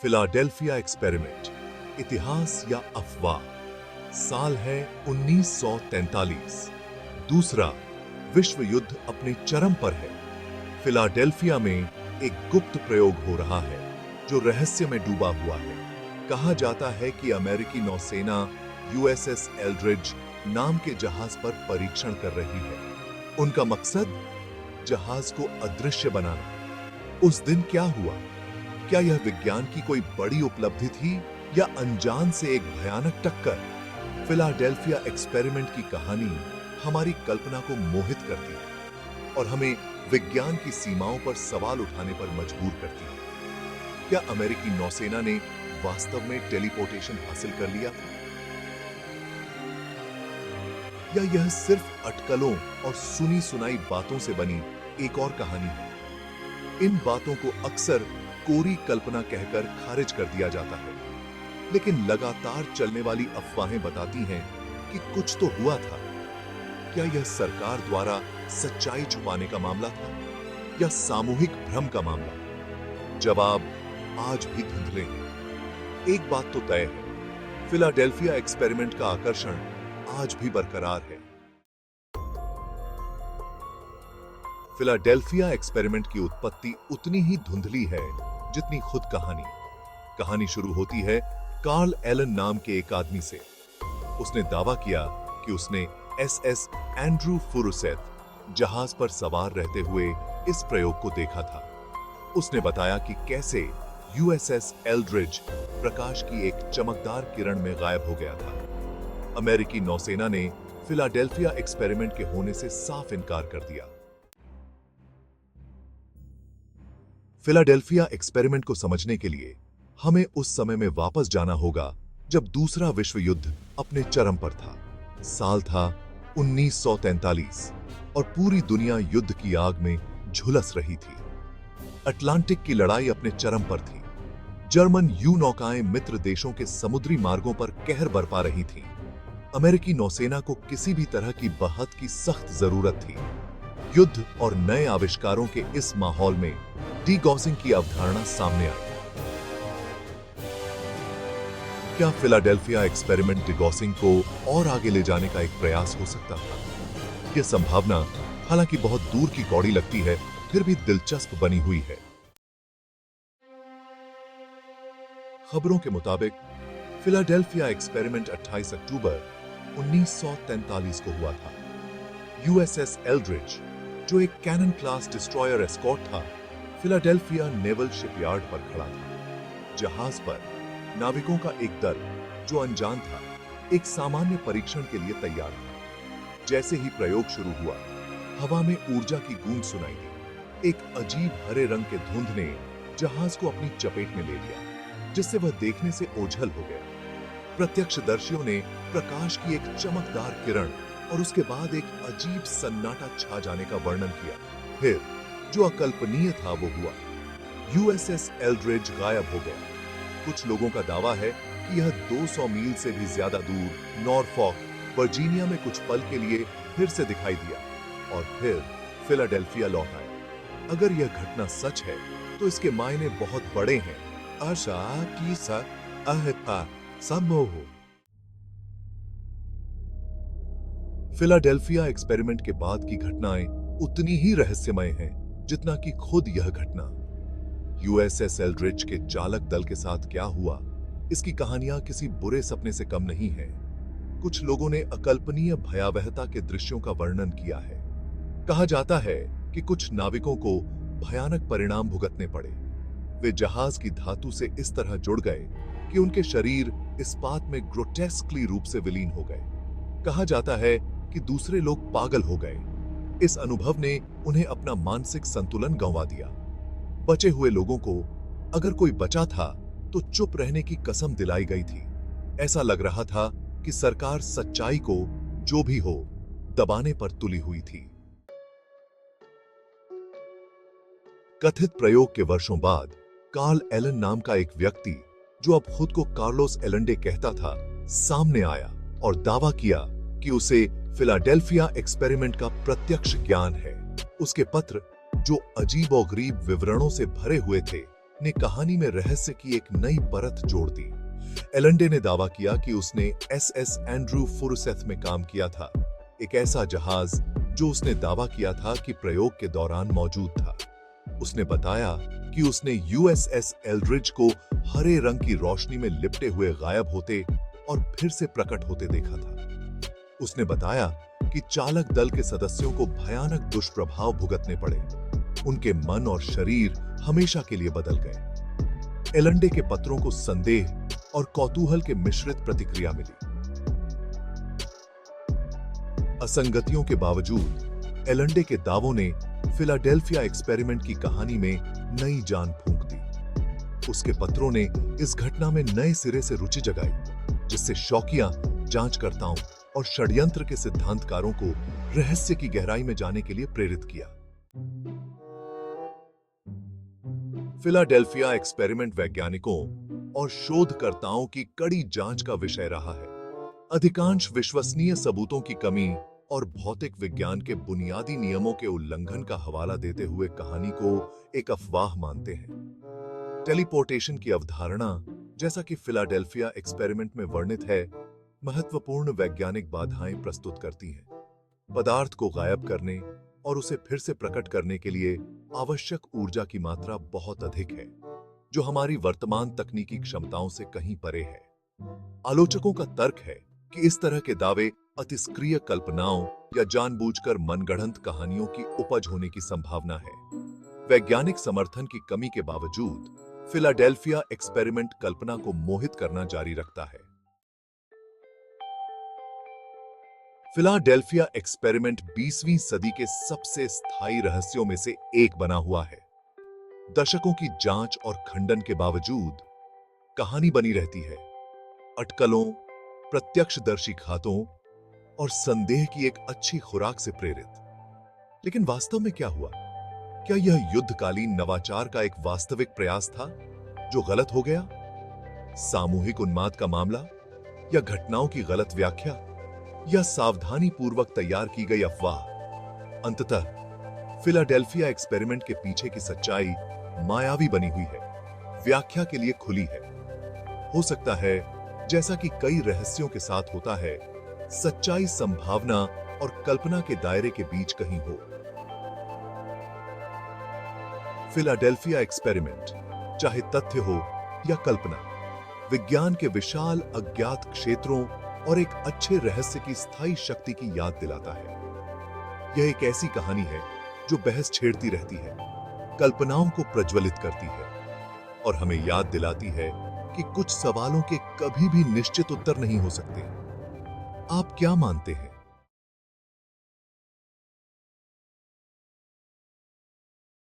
Philadelphia experiment, इतिहास या अफवाह। साल है 1943। दूसरा विश्व युद्ध अपने चरम पर है। फिलाडेल्फिया में एक गुप्त प्रयोग हो रहा है जो रहस्य में डूबा हुआ है। कहा जाता है कि अमेरिकी नौसेना यूएसएस एल्ड्रिज नाम के जहाज पर परीक्षण कर रही है। उनका मकसद जहाज को अदृश्य बनाना। उस दिन क्या हुआ? क्या यह विज्ञान की कोई बड़ी उपलब्धि थी या अनजान से एक भयानक टक्कर? फिलाडेल्फिया एक्सपेरिमेंट की कहानी हमारी कल्पना को मोहित करती है और हमें विज्ञान की सीमाओं पर सवाल उठाने पर मजबूर करती है। क्या अमेरिकी नौसेना ने वास्तव में टेलीपोर्टेशन हासिल कर लिया था? या यह सिर्फ अटकलों और सुनी सुनाई बातों से बनी एक और कहानी है? इन बातों को अक्सर कोरी कल्पना कहकर खारिज कर दिया जाता है, लेकिन लगातार चलने वाली अफवाहें बताती हैं कि कुछ तो हुआ था। क्या यह सरकार द्वारा सच्चाई छुपाने का मामला था या सामूहिक भ्रम का मामला? जवाब आज भी धुंधले हैं। एक बात तो तय है, फिलाडेल्फिया एक्सपेरिमेंट का आकर्षण आज भी बरकरार है। फिलाडेल्फिया एक्सपेरिमेंट की उत्पत्ति उतनी ही धुंधली है जितनी खुद कहानी। कहानी शुरू होती है कार्ल एलन नाम के एक आदमी से। उसने दावा किया कि उसने एसएस एंड्रू फुरुसेथ जहाज पर सवार रहते हुए इस प्रयोग को देखा था। उसने बताया कि कैसे यूएसएस एल्ड्रिज प्रकाश की एक चमकदार किरण में गायब हो गया था। अमेरिकी नौसेना ने फिलाडेल्फिया एक्सपेरिमेंट के होने से साफ इनकार कर दिया। फिलाडेल्फिया एक्सपेरिमेंट को समझने के लिए हमें उस समय में वापस जाना होगा जब दूसरा विश्व युद्ध अपने चरम पर था। साल था 1943 और पूरी दुनिया युद्ध की आग में झुलस रही थी। अटलांटिक की लड़ाई अपने चरम पर थी। जर्मन यू नौकाएं मित्र देशों के समुद्री मार्गों पर कहर बरपा रही थीं। अमेरिकी नौसेना को किसी भी तरह की बहत की सख्त जरूरत थी। युद्ध और नए आविष्कारों के इस माहौल में डीगॉसिंग की अवधारणा सामने आई। क्या फिलाडेल्फिया एक्सपेरिमेंट डीगॉसिंग को और आगे ले जाने का एक प्रयास हो सकता था? यह संभावना हालांकि बहुत दूर की कौड़ी लगती है, फिर भी दिलचस्प बनी हुई है। खबरों के मुताबिक फिलाडेल्फिया एक्सपेरिमेंट 28 अक्टूबर 1943 को हुआ था। यूएसएस एल्ड्रिज, जो एक कैनन क्लास डिस्ट्रॉयर एस्कॉर्ट था, फिलाडेल्फिया नेवल शिपयार्ड पर खड़ा था। जहाज पर नाविकों का एक दल जो अनजान था, एक सामान्य परीक्षण के लिए तैयार था। जैसे ही प्रयोग शुरू हुआ, हवा में ऊर्जा की गूंज सुनाई दी। एक अजीब हरे रंग के धुंध ने जहाज को अपनी चपेट में ले लिया, जिससे वह देखने से ओझल हो गया। प्रत्यक्षदर्शियों ने प्रकाश की एक चमकदार किरण और उसके बाद एक अजीब सन्नाटा छा जाने का वर्णन किया। फिर जो अकल्पनीय था वो हुआ। यूएसएस एल्ड्रिज गायब हो गया। कुछ लोगों का दावा है कि यह 200 मील से भी ज्यादा दूर नॉरफॉक, वर्जीनिया में कुछ पल के लिए फिर से दिखाई दिया और फिर फिलाडेल्फिया लौट आया। अगर यह घटना सच है तो इसके मायने बहुत बड़े हैं। आशा की अहता सम्मोह। फिलाडेल्फिया एक्सपेरिमेंट के बाद की घटनाएं उतनी ही रहस्यमय हैं जितना कि खुद यह घटना। यूएसएस एल्ड्रिज के चालक दल के साथ क्या हुआ, इसकी कहानियां किसी बुरे सपने से कम नहीं है। कुछ लोगों ने अकल्पनीय भयावहता के दृश्यों का वर्णन किया है। कहा जाता है कि कुछ नाविकों को भयानक परिणाम भुगतने पड़े। वे जहाज की धातु से इस तरह जुड़ गए कि उनके शरीर इस्पात में ग्रोटेस्कली रूप से विलीन हो गए। कहा जाता है कि दूसरे लोग पागल हो गए। इस अनुभव ने उन्हें अपना मानसिक संतुलन गंवा दिया। बचे हुए लोगों को, अगर कोई बचा था, तो चुप रहने की कसम दिलाई गई थी। ऐसा लग रहा था कि सरकार सच्चाई को, जो भी हो, दबाने पर तुली हुई थी। कथित प्रयोग के वर्षों बाद कार्ल एलन नाम का एक व्यक्ति, जो अब खुद को कार्लोस एलंडे कहता था, सामने आया और दावा किया कि उसे फिलाडेल्फिया एक्सपेरिमेंट का प्रत्यक्ष ज्ञान है। उसके पत्र, जो अजीब और गरीब विवरणों से भरे हुए थे, ने कहानी में रहस्य की एक नई परत जोड़ दी। एलंडे ने दावा किया कि उसने एसएस एंड्रू फुरसेथ में काम किया था, एक ऐसा जहाज जो उसने दावा किया था कि प्रयोग के दौरान मौजूद था। उसने बताया कि उसने यूएसएस एल्ड्रिज को हरे रंग की रोशनी में लिपटे हुए गायब होते और फिर से प्रकट होते देखा था। उसने बताया कि चालक दल के सदस्यों को भयानक दुष्प्रभाव भुगतने पड़े, उनके मन और शरीर हमेशा के लिए बदल गए। एलंडे के पत्रों को संदेह और कौतूहल के मिश्रित प्रतिक्रिया मिली। असंगतियों के बावजूद एलंडे के दावों ने फिलाडेल्फिया एक्सपेरिमेंट की कहानी में नई जान फूंक दी। उसके पत्रों ने इस घटना में नए सिरे से रुचि जगाई, जिससे शौकिया जांचकर्ताओं और षड्यंत्र के सिद्धांतकारों को रहस्य की गहराई में जाने के लिए प्रेरित किया। फिलाडेल्फिया एक्सपेरिमेंट वैज्ञानिकों और शोधकर्ताओं की कड़ी जांच का विषय रहा है। अधिकांश विश्वसनीय सबूतों की कमी और भौतिक विज्ञान के बुनियादी नियमों के उल्लंघन का हवाला देते हुए कहानी को एक अफवाह मानते हैं। टेलीपोर्टेशन की अवधारणा, जैसा कि फिलाडेल्फिया एक्सपेरिमेंट में वर्णित है, महत्वपूर्ण वैज्ञानिक बाधाएं प्रस्तुत करती हैं। पदार्थ को गायब करने और उसे फिर से प्रकट करने के लिए आवश्यक ऊर्जा की मात्रा बहुत अधिक है, जो हमारी वर्तमान तकनीकी क्षमताओं से कहीं परे है। आलोचकों का तर्क है कि इस तरह के दावे अतिस्क्रिय कल्पनाओं या जानबूझकर मनगढ़ंत कहानियों की उपज होने की संभावना है। वैज्ञानिक समर्थन की कमी के बावजूद फिलाडेल्फिया एक्सपेरिमेंट कल्पना को मोहित करना जारी रखता है। फिलाडेल्फिया एक्सपेरिमेंट 20वीं सदी के सबसे स्थायी रहस्यों में से एक बना हुआ है। दशकों की जांच और खंडन के बावजूद कहानी बनी रहती है, अटकलों, प्रत्यक्षदर्शी खातों और संदेह की एक अच्छी खुराक से प्रेरित। लेकिन वास्तव में क्या हुआ? क्या यह युद्धकालीन नवाचार का एक वास्तविक प्रयास था जो गलत हो गया? सामूहिक उन्माद का मामला, या घटनाओं की गलत व्याख्या, या सावधानी पूर्वक तैयार की गई अफवाह? अंततः फिलाडेल्फिया एक्सपेरिमेंट के पीछे की सच्चाई मायावी बनी हुई है, व्याख्या के लिए खुली है। हो सकता है, जैसा कि कई रहस्यों के साथ होता है, सच्चाई संभावना और कल्पना के दायरे के बीच कहीं हो। फिलाडेल्फिया एक्सपेरिमेंट, चाहे तथ्य हो या कल्पना, विज्ञान के विशाल अज्ञात क्षेत्रों और एक अच्छे रहस्य की स्थायी शक्ति की याद दिलाता है। यह एक ऐसी कहानी है जो बहस छेड़ती रहती है, कल्पनाओं को प्रज्वलित करती है और हमें याद दिलाती है कि कुछ सवालों के कभी भी निश्चित उत्तर नहीं हो सकते। आप क्या मानते हैं?